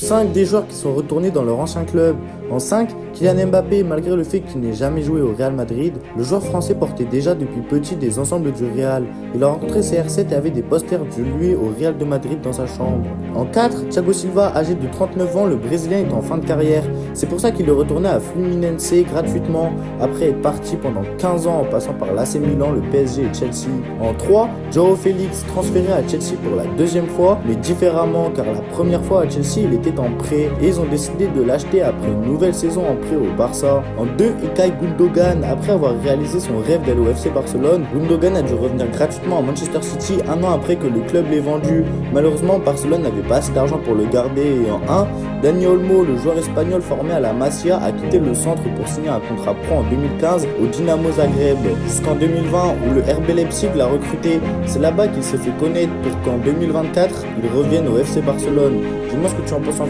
5 des joueurs qui sont retournés dans leur ancien club. En 5, Kylian Mbappé, malgré le fait qu'il n'ait jamais joué au Real Madrid, le joueur français portait déjà depuis petit des ensembles du Real. Il a rencontré CR7 et avait des posters de lui au Real de Madrid dans sa chambre. En 4, Thiago Silva, âgé de 39 ans, le Brésilien est en fin de carrière. C'est pour ça qu'il est retourné à Fluminense gratuitement, après être parti pendant 15 ans en passant par l'AC Milan, le PSG et Chelsea. En 3, João Félix, transféré à Chelsea pour la deuxième fois, mais différemment car la première fois à Chelsea il était en prêt et ils ont décidé de l'acheter après une nouvelle saison en prêt au Barça. En 2, Ilkay Gundogan, après avoir réalisé son rêve d'aller au FC Barcelone, Gundogan a dû revenir gratuitement à Manchester City un an après que le club l'ait vendu. Malheureusement, Barcelone n'avait pas assez d'argent pour le garder et en 1, Dani Olmo, le joueur espagnol formé à la Masia, a quitté le centre pour signer un contrat pro en 2015 au Dinamo Zagreb, jusqu'en 2020 où le RB Leipzig l'a recruté. C'est là-bas qu'il s'est fait connaître pour qu'en 2024, il revienne au FC Barcelone. Dis-moi ce que tu en penses.